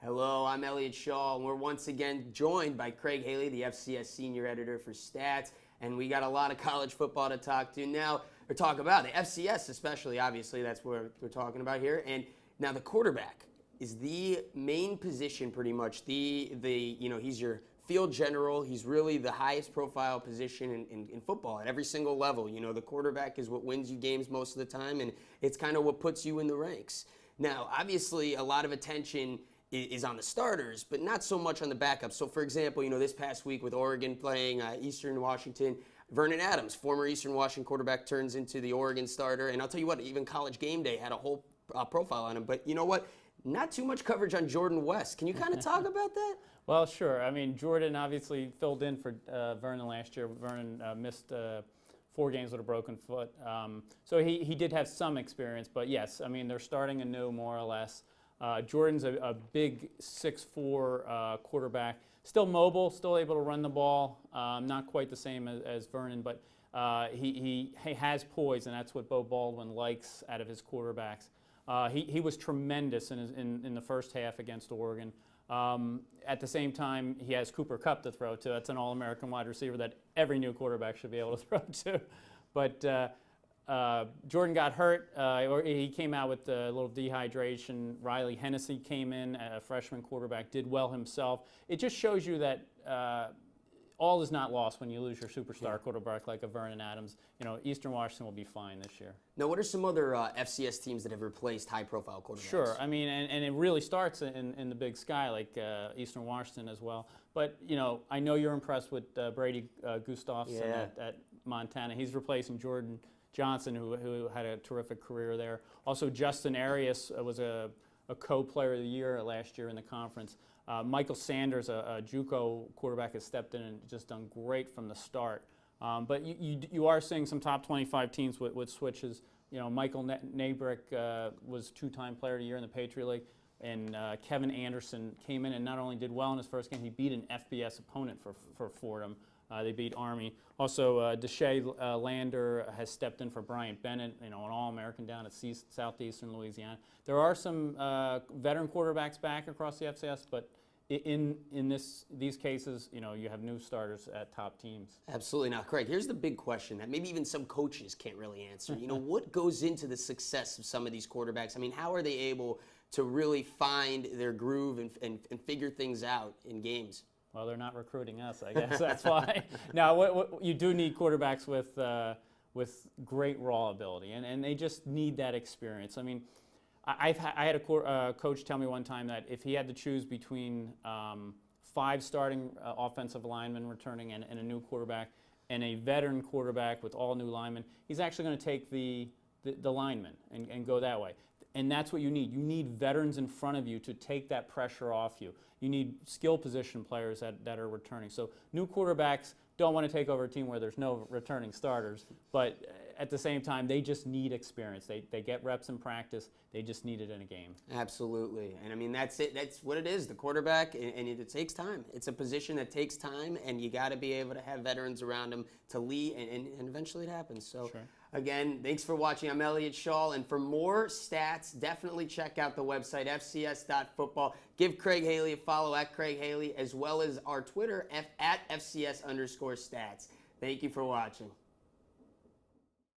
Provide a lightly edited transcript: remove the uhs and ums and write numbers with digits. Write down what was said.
Hello, I'm Elliot Schall, and we're once again joined by Craig Haley, the FCS Senior Editor for Stats, and we got a lot of college football to talk to now, or talk about. The FCS especially, obviously, that's what we're talking about here. And now the quarterback is the main position pretty much. He's your field general. He's really the highest profile position in football at every single level. You know, the quarterback is what wins you games most of the time, and it's kind of what puts you in the ranks. Now, obviously, a lot of attention is on the starters, but not so much on the backups. So, for example, this past week with Oregon playing Eastern Washington, Vernon Adams, former Eastern Washington quarterback, turns into the Oregon starter. And I'll tell you what, even College Game Day had a whole profile on him. But you know what? Not too much coverage on Jordan West. Can you kind of talk about that? Well, sure. I mean, Jordan obviously filled in for Vernon last year. Vernon missed 4 games with a broken foot. So he did have some experience. But yes, I mean, they're starting anew more or less. Jordan's a big 6'4" quarterback. Still mobile, still able to run the ball. Not quite the same as Vernon, but he has poise, and that's what Bo Baldwin likes out of his quarterbacks. He was tremendous in the first half against Oregon. At the same time, he has Cooper Kupp to throw to. That's an All-American wide receiver that every new quarterback should be able to throw to. But Jordan got hurt. He came out with a little dehydration. Riley Hennessy came in, a freshman quarterback, did well himself. It just shows you that all is not lost when you lose your superstar quarterback like a Vernon Adams. Eastern Washington will be fine this year. Now, what are some other FCS teams that have replaced high-profile quarterbacks? Sure. I mean, and it really starts in the Big Sky, like Eastern Washington as well. But, I know you're impressed with Brady Gustafson at Montana. He's replacing Jordan Johnson, who had a terrific career there. Also, Justin Arias was a co-player of the year last year in the conference. Michael Sanders, a JUCO quarterback, has stepped in and just done great from the start. But you are seeing some top 25 teams with switches. Michael Nabrick was 2-time player of the year in the Patriot League, and Kevin Anderson came in and not only did well in his first game, he beat an FBS opponent for Fordham. They beat Army. Also, Deshae Lander has stepped in for Bryant Bennett, an All-American down at Southeastern Louisiana. There are some veteran quarterbacks back across the FCS, but in these cases, you have new starters at top teams. Absolutely. Now, Craig, here's the big question that maybe even some coaches can't really answer. What goes into the success of some of these quarterbacks? I mean, how are they able to really find their groove and figure things out in games? Well, they're not recruiting us, I guess. That's why. Now, what you do need quarterbacks with great raw ability, and they just need that experience. I mean, I had a coach tell me one time that if he had to choose between 5 starting offensive linemen returning and a new quarterback and a veteran quarterback with all new linemen, he's actually going to take the linemen and go that way. And that's what you need. You need veterans in front of you to take that pressure off you. You need skill position players that are returning. So new quarterbacks don't want to take over a team where there's no returning starters, but at the same time, they just need experience. They get reps in practice. They just need it in a game. Absolutely. And I mean, that's it. That's what it is, the quarterback, and it takes time. It's a position that takes time, and you got to be able to have veterans around them to lead, and eventually it happens. So. Sure. Again, thanks for watching. I'm Elliot Schall, and for more stats, definitely check out the website, FCS.football. Give Craig Haley a follow at Craig Haley, as well as our Twitter, at FCS_stats. Thank you for watching.